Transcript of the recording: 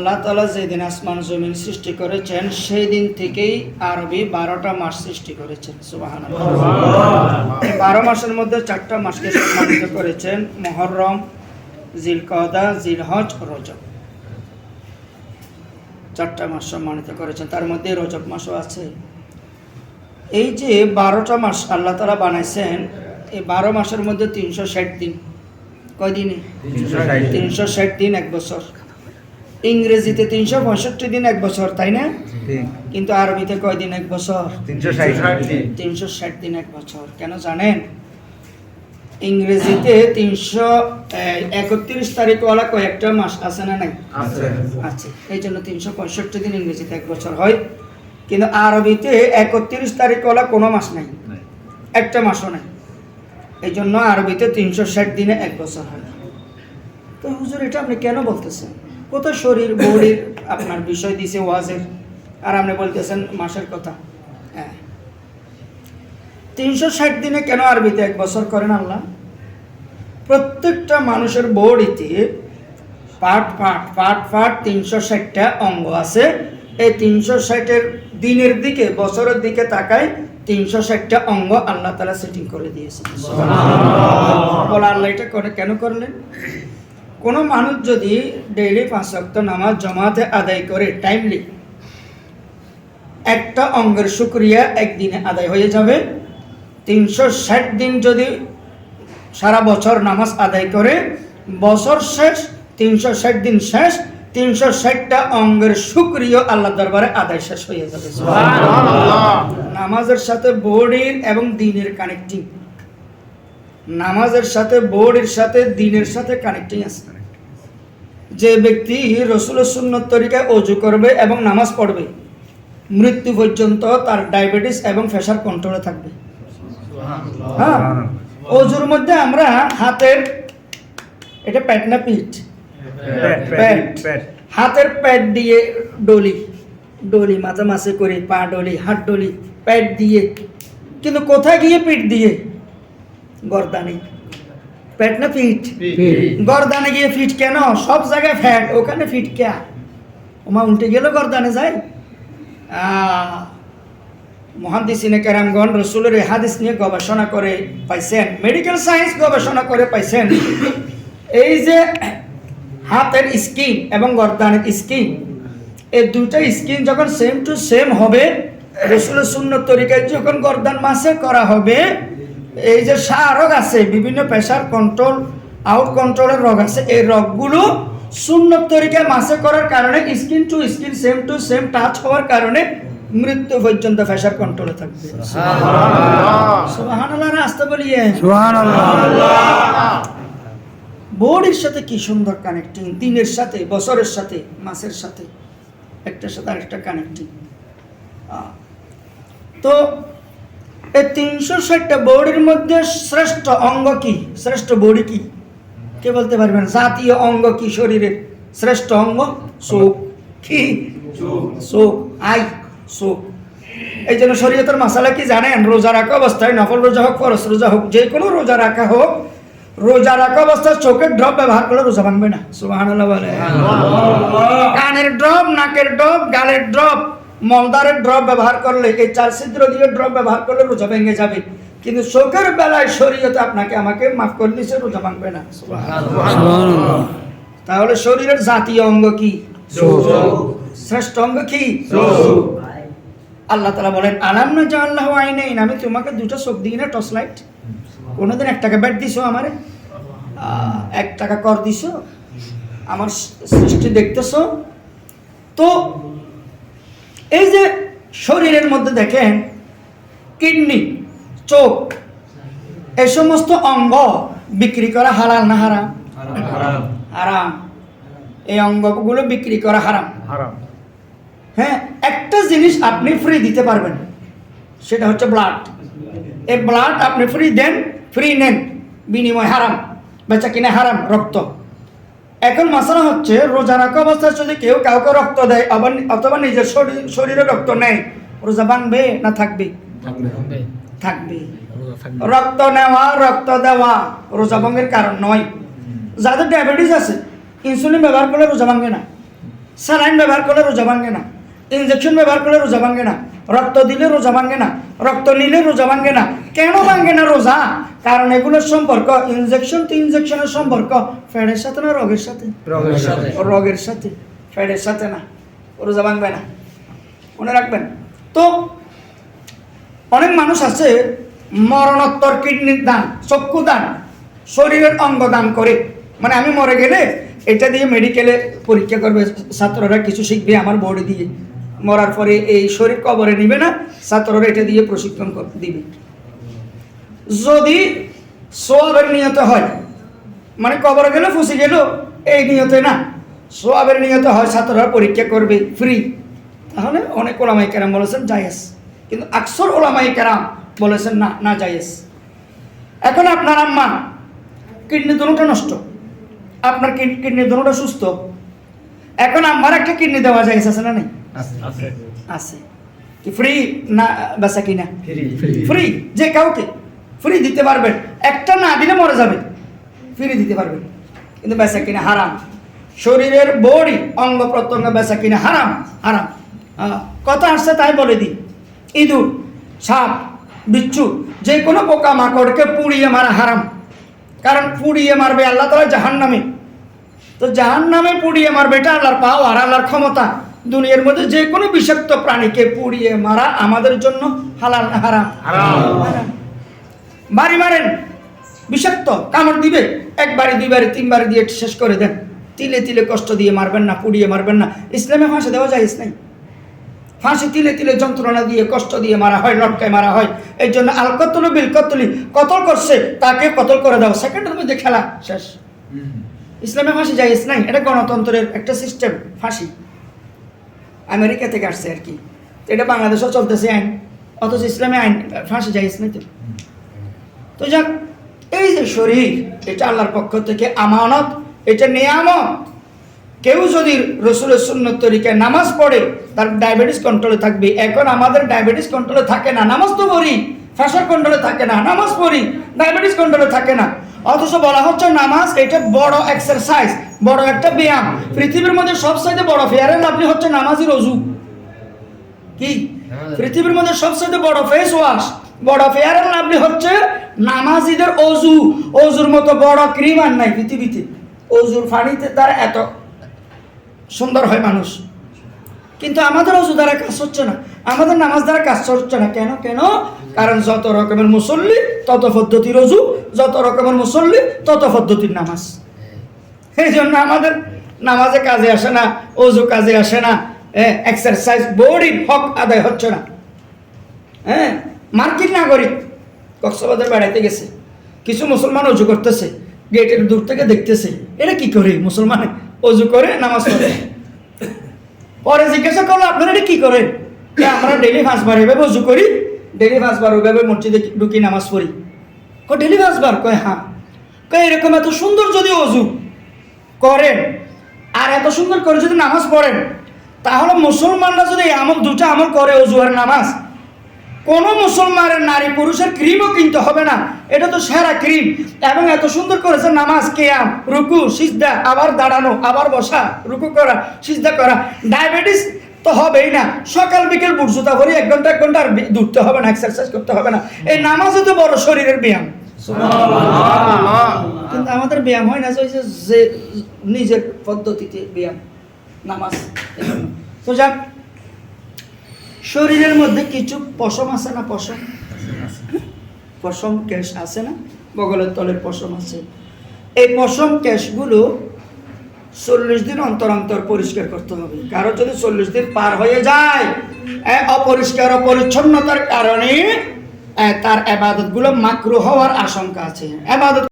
আল্লাহ তাআলা যেদিন আসমান জমিন সৃষ্টি করেছেন সেই দিন থেকেই আরবি 12টা মাস সৃষ্টি করেছেন। সুবহানাল্লাহ। এই 12 মাসের মধ্যে 4টা মাসকে সম্মানিত করেছেন, মুহররম, জিলকদা, জিলহজ, রজব। 4টা মাস সম্মানিত করেছেন, তার মধ্যে রজব মাসও আছে। এই যে 12টা মাস আল্লাহ তাআলা বানাইছেন, এই 12 মাসের মধ্যে 360 দিন। কয় দিনে? 360 দিন এক বছর। ইংরেজিতে 365 দিন এক বছর, তাই না? কিন্তু আরবিতে কয় দিন এক বছর? 360 দিন এক বছর। কেন জানেন? ইংরেজিতে 331 তারিখওয়ালা কয়েকটা মাস আছে না নাই? আছে। এই জন্য 365 দিন ইংরেজিতে এক বছর হয়। কিন্তু আরবিতে 31 তারিখওয়ালা কোনো মাস নাই, একটা মাসও নাই। এই জন্য আরবিতে 360 দিনে এক বছর হয়। তো হুজুর, এটা আপনি কেন বলতেছেন? কত শরীর বডির আপনার বিষয় দিছে ওয়াজের, আর আপনি বলতেছেন মাসের কথা। হ্যাঁ, 360 দিনে কেন আরবিতে এক বছর করেন আল্লাহ? প্রত্যেকটা মানুষের বডিতে পার্ট 360টা অঙ্গ আছে। এই 360-এর দিনের দিকে, বছরের দিকে তাকায় 360টা অঙ্গ আল্লাহ তাআলা সেটিং করে দিয়েছেন। বলা আল্লাহ এটা কেন করলেন? কোনো মানুষ যদি ডেইলি 5 ওয়াক্ত নামাজ জামাতে আদায় করে টাইমলি, একটা অঙ্গের শুকরিয়া একদিনে আদায় হয়ে যাবে। 360 দিন যদি সারা বছর নামাজ আদায় করে, বছর শেষ, 360 দিন শেষ, 360টা অঙ্গের শুকরিয়া আল্লাহ দরবারে আদায় শেষ হয়ে যাবে। নামাজের সাথে বডির এবং দিনের কানেক্টিং, নামাজের সাথে বডির সাথে দিনের সাথে কানেক্টিং আছে। যে ব্যক্তি রাসূলের সুন্নত তরিকায় ওযু করবে এবং নামাজ পড়বে, মৃত্যু পর্যন্ত তার ডায়াবেটিস এবং প্রেসার কন্ট্রোলে থাকবে। হ্যাঁ, ওযুর মধ্যে আমরা হাতের, এটা পেট না পিঠ? পেট। হাতের পেট দিয়ে ডলি মাঝে মাঝে করে, পা ডলি, হাত ডলি, পেট দিয়ে। কিন্তু কোথায় গিয়ে পিঠ দিয়ে? গর্দানে। পেট না পিঠ? গর্দানে গিয়ে ফিট কেন? সব জায়গায় ফ্যাট, ওখানে ফিট কে? ওমা উল্টে গেল গর্দানে যায়। মুহাদ্দিসিনে কেরামগণ রাসূলের এই হাদিস নিয়ে গবেষণা করে পাইছেন, মেডিকেল সায়েন্স গবেষণা করে পাইছেন, এই যে হাতের স্কিন এবং গর্দানের স্কিন, এই দুইটা স্কিন যখন সেম টু সেম হবে, রাসূলের সুন্নত তরিকায় যখন গর্দান মাসে করা হবে, এই যে রোগ আছে, বিভিন্ন প্রেসার কন্ট্রোল, আউট কন্ট্রোলের রোগ আছে, এই রোগগুলো সুন্নত তরিকায় মাসে করার কারণে skin to skin, same to same touch হওয়ার কারণে মৃত্যু পর্যন্ত প্রেসার কন্ট্রোলে থাকবে। সুবহানাল্লাহ। রাস্তা বলিয়ে সুবহানাল্লাহ। বডির সাথে কি সুন্দর কানেক্টিং, দিনের সাথে, বছরের সাথে, মাসের সাথে, একটার সাথে আরেকটা কানেক্টিং। তো এই 360টা বডির মধ্যে শ্রেষ্ঠ অঙ্গ কি? শ্রেষ্ঠ বডি কি? কে বলতে পারবেন? জাতীয় অঙ্গ কি শরীরের? শ্রেষ্ঠ অঙ্গ চোখ। কি? চোখ, আই, চোখ। এই জন্য শরীয়তের মাসালা কি জানেন? রোজা রাখা অবস্থায়, নফল রোজা হোক, ফরজ রোজা হোক, যে কোনো রোজা রাখা হোক, রোজা রাখা অবস্থায় চোখের ড্রপ ব্যবহার করলে রোজা ভাঙবে না। সুবহানাল্লাহ বলে। কানের ড্রপ, নাকের ড্রপ, গালের ড্রপ, মলদারের ড্রপ ব্যবহার করলে, এই 4 ছিদ্র দিয়ে ড্রপ ব্যবহার করলে রোজা ভেঙে যাবে। কিন্তু চোখের বেলায় শরীয়তে আপনাকে আমাকে মাফ করে দিয়েছে, রোজা ভাঙবে না। সুবহানাল্লাহ। তাহলে শরীরের জাতীয় অঙ্গ কি? চোখ। শ্রেষ্ঠ অঙ্গ কি? চোখ। আল্লাহ তাআলা বলেন, আলাম নাজআল লাহু আইনাইন, আমি তোমাকে দুটো চোখ দিই না? Torch light. কোনোদিন 1 টাকা ব্যাট দিছো আমারে? 1 টাকা কর দিছো? আমার সৃষ্টি দেখতেছো তো? এই যে শরীরের মধ্যে দেখেন, কিডনি, চোখ, এই সমস্ত অঙ্গ বিক্রি করা হালাল না হারাম? হারাম। এই অঙ্গগুলো বিক্রি করা হারাম। হ্যাঁ, একটা জিনিস আপনি ফ্রি দিতে পারবেন, সেটা হচ্ছে ব্লাড। এই ব্লাড আপনি ফ্রি দেন, ফ্রি নেন, বিনিময় হারাম, বেচা কিনা হারাম, রক্ত। এখন মাসালা হচ্ছে, রোজা রাখা অবস্থায় যদি কেউ কাউকে রক্ত দেয় অথবা নিজের শরীরে রক্ত নেয়, রোজা ভাঙবে না থাকবে? থাকবে। রক্ত নেওয়া, রক্ত দেওয়া রোজা ভঙ্গের কারণ নয়। যাদের ডায়াবেটিস আছে, ইনসুলিন ব্যবহার করলে রোজা ভাঙবে না। স্যালাইন ব্যবহার করলে রোজা ভাঙে না, ইনজেকশন ব্যবহার করলে রোজা ভাঙে না, রক্ত দিলে রোজা ভাঙে না, রক্ত নিলে রোজা ভাঙে না। কেন ভাঙে না রোজা? কারণ এগুলোর সম্পর্ক, ইনজেকশন তো ইনজেকশনের সম্পর্ক ফ্যাটের সাথে না রোগের সাথে? রোগের সাথে, ফ্যাটের সাথে না। রোজা ভাঙবে না, মনে রাখবেন। তো অনেক মানুষ আছে মরণোত্তর কিডনির দান, চক্ষু দান, শরীরের অঙ্গ দান করে। মানে আমি মরে গেলে এটা দিয়ে মেডিকেলে পরীক্ষা করবে, ছাত্ররা কিছু শিখবে আমার বডি দিয়ে। মরার পরে এই শরীর কবরে নিবে না, ছাত্ররা এটা দিয়ে প্রশিক্ষণ দিবে। যদি সোয়াবের নিয়ত হয়, মানে কবরে গেলে ফুসে গেল এই নিয়তে না, সোয়াবের নিয়ত হয়, ছাত্ররা পরীক্ষা করবে ফ্রি, তাহলে অনেক ওলামায়ে কেরাম বলেছেন জায়েজ, কিন্তু আকসর ওলামায়ে কেরাম বলেছেন না, না জায়েজ। এখন আপনার আম্মা কিডনি দুটোটা নষ্ট, আপনার কিডনি দুটোটা সুস্থ, এখন আম্মার একটা কিডনি দেওয়া জায়েজ আছে না? নেই? আছে। কি ফ্রি না বেচা কিনা? ফ্রি, যে কাউকে ফ্রি দিতে পারবেন। একটা না দিলে মরে যাবে, ফ্রি দিতে পারবেন, কিন্তু বেচা কিনা হারাম। শরীরের বডি অঙ্গ প্রত্যঙ্গ বেচা কিনা হারাম, হারাম। কথা আসছে তাই বলে দিই, ইঁদুর, সাপ, বিচ্ছু, যে কোনো পোকা মাকড়কে পুড়িয়ে মারা হারাম। কারণ পুড়িয়ে মারবে আল্লাহ তাআলা জাহান্নামে, তো জাহান্নামে পুড়িয়ে মারবে, এটা আল্লাহর পাওয়ার, আল্লাহর ক্ষমতা। দুনিয়ার মধ্যে যে কোনো বিষাক্ত প্রাণীকে পুড়িয়ে মারা আমাদের জন্য হালাল না হারাম? হারাম। বাড়ি মারেন, বিষাক্ত কামড় দিবে, একবারে দুইবারে তিনবারে দিয়ে শেষ করে দেন, তিলে তিলে কষ্ট দিয়ে মারবেন না, পুড়িয়ে মারবেন না। ইসলামে ফাঁসি দেওয়া যায় নাই, ফাঁসি তিলে তিলে যন্ত্রণা দিয়ে কষ্ট দিয়ে মারা হয়, লটকায় মারা হয়। এই জন্য আল কতল বিল কতলি, কতল করছে তাকে কতল করে দাও, সেকেন্ডের মধ্যে খেলা শেষ। ইসলামে ফাঁসি জায়েজ নাই, এটা গণতন্ত্রের একটা সিস্টেম। ফাঁসি আমেরিকা থেকে আসছে আর কি, এটা বাংলাদেশেও চলতেছে আইন, অথচ ইসলামে আইন ফাঁসি জায়েজ নাই। তো যাক, এই যে শরীর, এটা আল্লাহর পক্ষ থেকে আমানত, এটা নিয়ামত। কেউ যদি রসুলের সুন্নত তরিকায় নামাজ পড়ে তার ডায়াবেটিস কন্ট্রোলে থাকবে। এখন আমাদের ডায়াবেটিস কন্ট্রোলে থাকে না, নামাজ তো পড়ি, প্রেসার কন্ট্রোলে থাকে না, নামাজ পড়ি, ডায়াবেটিস কন্ট্রোলে থাকে না। অথচ বলা হচ্ছে নামাজ এটা বড় এক্সারসাইজ, বড় একটা ব্যায়াম। পৃথিবীর মধ্যে সবচাইতে বড় ফেয়ার এন্ড লাভলি হচ্ছে নামাজের অজু। কি পৃথিবীর মধ্যে সবচাইতে বড় ফেস ওয়াশ, বড় ফেয়ার এন্ড লাভলি হচ্ছে নামাজিদের অজু। অজুর মতো বড় ক্রিম আর নাই পৃথিবীতে। অজুর পানিতে তার এত সুন্দর হয় মানুষ, কিন্তু আমাদের অজু দ্বারা কাজ হচ্ছে না, আমাদের নামাজ দ্বারা কাজ হচ্ছে না। কেন? কেন? কারণ যত রকমের মুসল্লি তত পদ্ধতির অজু, যত রকমের মুসল্লি তত পদ্ধতির নামাজ। এই জন্য আমাদের নামাজে কাজে আসে না, অজু কাজে আসে না, এক্সারসাইজ বডির হক আদায় হচ্ছে না। মার্কিন নাগরিক কক্সবাজার বেড়াইতে গেছে, কিছু মুসলমান অজু করতেছে, গেটের দূর থেকে দেখতেছে, এটা কি করে? মুসলমান অজু করে নামাজ পড়ে। পরে জিজ্ঞাসা করলো, আপনারা এটা কি করেন? আমরা ডেলি 5 বার এভাবে অজু করি, ডেলি 5 বার ওইভাবে মসজিদে ঢুকি নামাজ পড়ি। ডেলি 5 বার? কয় হ্যাঁ। কয় এরকম এত সুন্দর যদি অজু করেন আর এত সুন্দর করে যদি নামাজ পড়েন, তাহলে মুসলমানরা যদি আমল, দুটা আমল করে, অজু আর নামাজ, কোন মুসলমানের নারী পুরুষের ক্রিমও কিনতে হবে না, এটা তো সেরা ক্রিম। এবং এত সুন্দর করেছে নামাজ, কিয়াম, রুকু, সিজদা, আবার দাঁড়ানো, আবার বসা, রুকু করা, সিজদা করা। ডায়াবেটিস তো হবেই না, সকাল বিকেল বুট জুতা পরে 1 ঘন্টা 1 ঘন্টা আর দৌড়তে হবে না, এক্সারসাইজ করতে হবে না। এই নামাজে তো বড় শরীরের ব্যায়াম। কিন্তু আমাদের ব্যায়াম হয় না, যে নিজের পদ্ধতিতে ব্যায়াম নামাজ। তো যাক, শরীরের মধ্যে কিছু পশম আছে না? পশম, পশম কেশ আছে না? বগলের তলের পশম আছে। এই পশম কেশগুলো 40 দিন অন্তর অন্তর পরিষ্কার করতে হবে। কারো যদি 40 দিন পার হয়ে যায়, অপরিষ্কার অপরিচ্ছন্নতার কারণে তার ইবাদতগুলো মাকরুহ হওয়ার আশঙ্কা আছে। ইবাদত